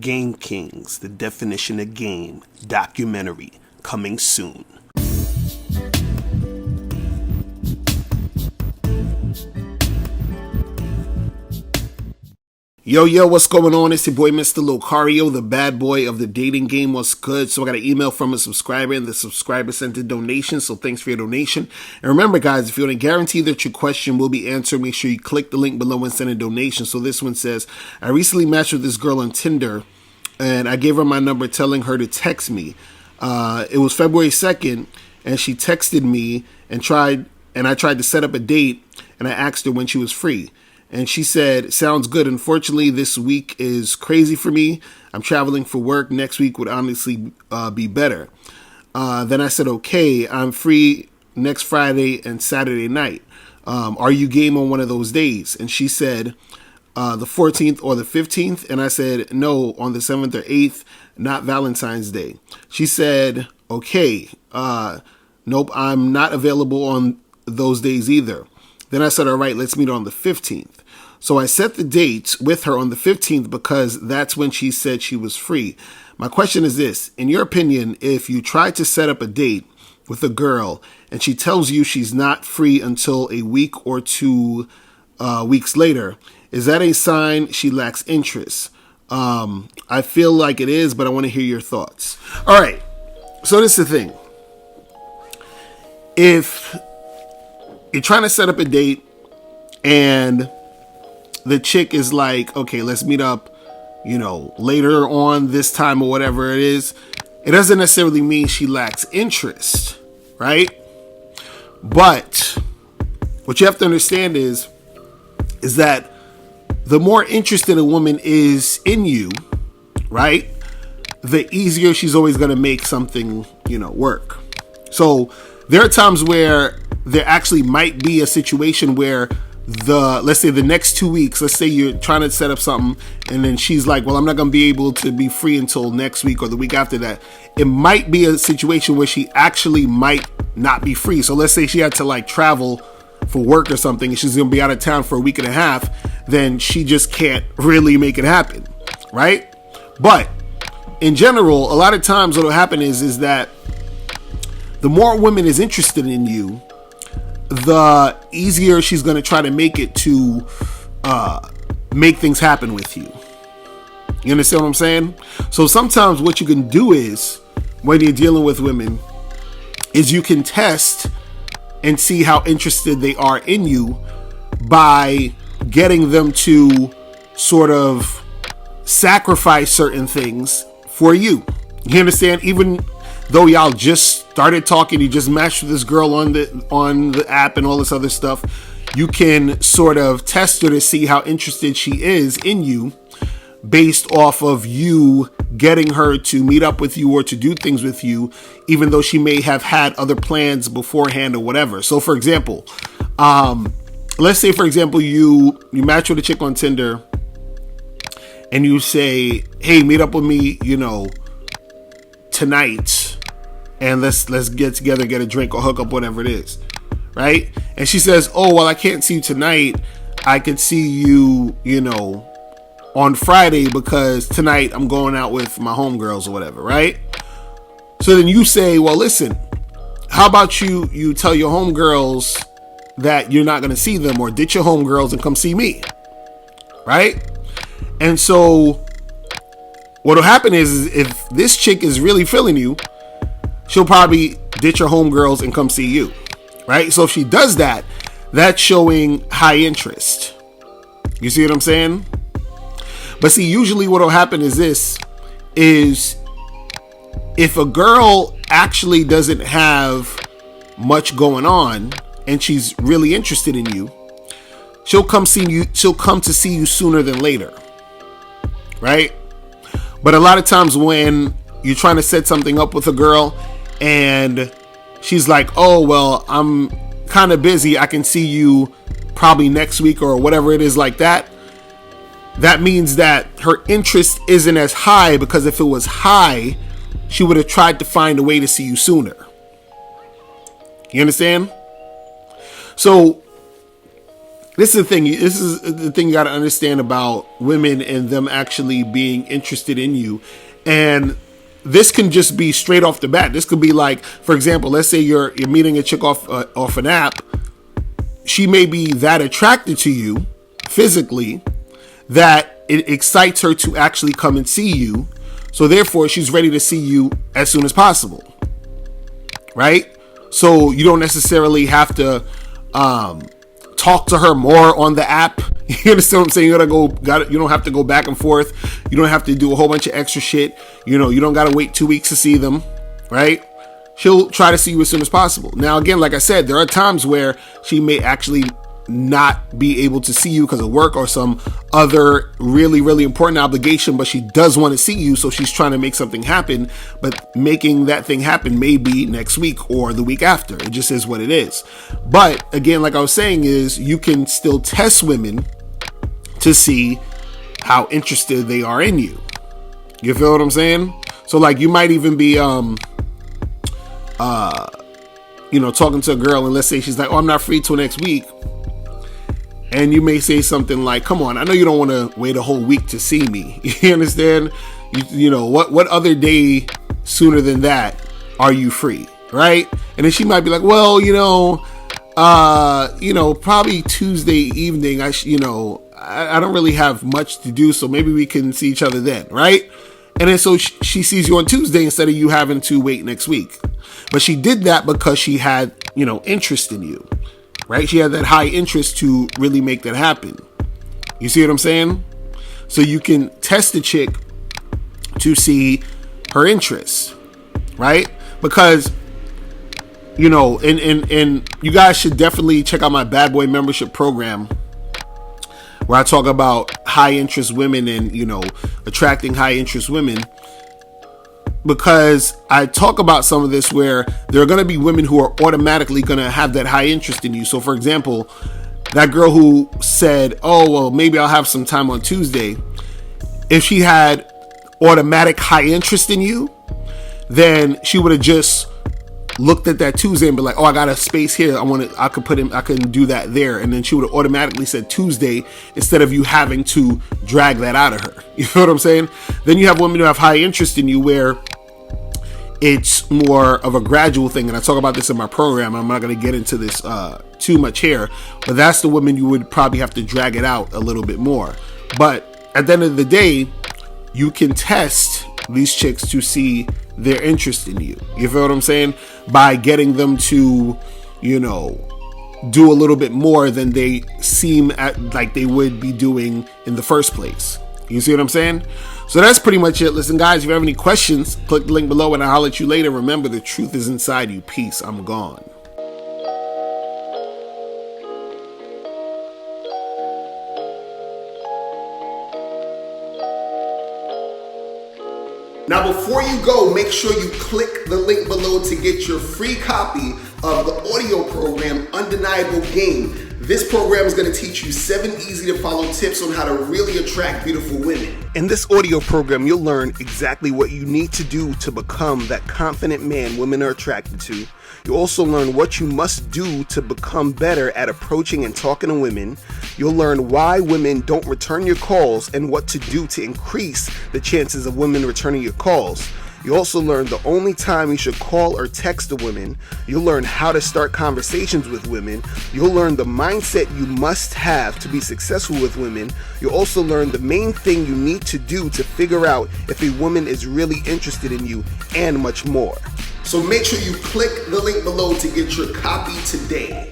Game Kings, The Definition of Game documentary coming soon. Yo, what's going on? It's your boy, Mr. Locario, the bad boy of the dating game. What's good? So I got an email from a subscriber, and the subscriber sent a donation, so thanks for your donation. And remember, guys, if you want to guarantee that your question will be answered, make sure you click the link below and send a donation. So this one says, I recently matched with this girl on Tinder, and I gave her my number telling her to text me. It was February 2nd, and she texted me and I tried to set up a date, and I asked her when she was free. And she said, sounds good. Unfortunately, this week is crazy for me. I'm traveling for work. Next week would honestly be better. Then I said, okay, I'm free next Friday and Saturday night. Are you game on one of those days? And she said, the 14th or the 15th. And I said, no, on the 7th or 8th, not Valentine's Day. She said, okay, nope, I'm not available on those days either. Then I said, all right, let's meet on the 15th. So I set the date with her on the 15th because that's when she said she was free. My question is this. In your opinion, if you try to set up a date with a girl and she tells you she's not free until a week or 2 weeks later, is that a sign she lacks interest? I feel like it is, but I want to hear your thoughts. All right. So this is the thing. If you're trying to set up a date and the chick is like, okay, let's meet up, later on this time or whatever it is, it doesn't necessarily mean she lacks interest, right? But what you have to understand is that the more interested a woman is in you, right, the easier she's always going to make something, work. So there are times where there actually might be a situation where let's say the next 2 weeks, let's say you're trying to set up something and then she's like, well, I'm not going to be able to be free until next week or the week after that. It might be a situation where she actually might not be free. So let's say she had to travel for work or something and she's going to be out of town for a week and a half, then she just can't really make it happen, right? But in general, a lot of times what will happen is that the more a woman is interested in you, the easier she's going to try to make it to make things happen with you. You understand what I'm saying? So sometimes what you can do is, when you're dealing with women, is you can test and see how interested they are in you by getting them to sort of sacrifice certain things for you. You understand? Even though y'all just started talking, you just matched with this girl on the app and all this other stuff, you can sort of test her to see how interested she is in you based off of you getting her to meet up with you or to do things with you, even though she may have had other plans beforehand or whatever. So for example, let's say, for example, you match with a chick on Tinder and you say, hey, meet up with me, tonight, and let's get together, get a drink or hook up, whatever it is, right? And she says, oh, well, I can't see you tonight. I could see you, on Friday because tonight I'm going out with my homegirls or whatever, right? So then you say, well, listen, how about you tell your homegirls that you're not going to see them, or ditch your homegirls and come see me, right? And so what'll happen is if this chick is really feeling you, she'll probably ditch her homegirls and come see you, right? So if she does that, that's showing high interest. You see what I'm saying? But see, usually what'll happen is if a girl actually doesn't have much going on and she's really interested in you, she'll come to see you sooner than later, right? But a lot of times when you're trying to set something up with a girl and she's like, oh, well, I'm kind of busy, I can see you probably next week or whatever it is like that, that means that her interest isn't as high, because if it was high, she would have tried to find a way to see you sooner. You understand? So This is the thing. This is the thing you got to understand about women and them actually being interested in you. And this can just be straight off the bat. This could be like, for example, let's say you're meeting a chick off an app. She may be that attracted to you physically that it excites her to actually come and see you. So therefore, she's ready to see you as soon as possible, right? So you don't necessarily have to talk to her more on the app. You understand what I'm saying? You don't have to go back and forth. You don't have to do a whole bunch of extra shit. You don't got to wait 2 weeks to see them, right? She'll try to see you as soon as possible. Now, again, like I said, there are times where she may actually not be able to see you because of work or some other really, really important obligation, but she does want to see you, so she's trying to make something happen. But making that thing happen may be next week or the week after. It just is what it is. But again, like I was saying, is you can still test women to see how interested they are in you. You feel what I'm saying? So like you might even be talking to a girl, and let's say she's like, oh, I'm not free till next week. And you may say something like, come on, I know you don't want to wait a whole week to see me. You understand? What other day sooner than that are you free? Right? And then she might be like, well, probably Tuesday evening. I don't really have much to do, so maybe we can see each other then. Right? And then so she sees you on Tuesday instead of you having to wait next week. But she did that because she had, interest in you. Right? She had that high interest to really make that happen. You see what I'm saying? So you can test the chick to see her interests, right? Because, and you guys should definitely check out my Bad Boy membership program where I talk about high interest women and, attracting high interest women. Because I talk about some of this where there are going to be women who are automatically going to have that high interest in you. So, for example, that girl who said, oh, well, maybe I'll have some time on Tuesday. If she had automatic high interest in you, then she would have just looked at that Tuesday and be like, oh, I got a space here. I can do that there. And then she would have automatically said Tuesday instead of you having to drag that out of her. You know what I'm saying? Then you have women who have high interest in you where it's more of a gradual thing. And I talk about this in my program. I'm not going to get into this too much here, but that's the women you would probably have to drag it out a little bit more. But at the end of the day, you can test these chicks to see their interest in you. You feel what I'm saying? By getting them to, do a little bit more than they seem like they would be doing in the first place. You see what I'm saying? So that's pretty much it. Listen, guys, if you have any questions, click the link below and I'll holler at you later. Remember, the truth is inside you. Peace. I'm gone. Now, before you go, make sure you click the link below to get your free copy of the audio program, Undeniable Game. This program is going to teach you 7 easy-to-follow tips on how to really attract beautiful women. In this audio program, you'll learn exactly what you need to do to become that confident man women are attracted to. You'll also learn what you must do to become better at approaching and talking to women. You'll learn why women don't return your calls and what to do to increase the chances of women returning your calls. You also learn the only time you should call or text a woman. You'll learn how to start conversations with women. You'll learn the mindset you must have to be successful with women. You'll also learn the main thing you need to do to figure out if a woman is really interested in you, and much more. So make sure you click the link below to get your copy today.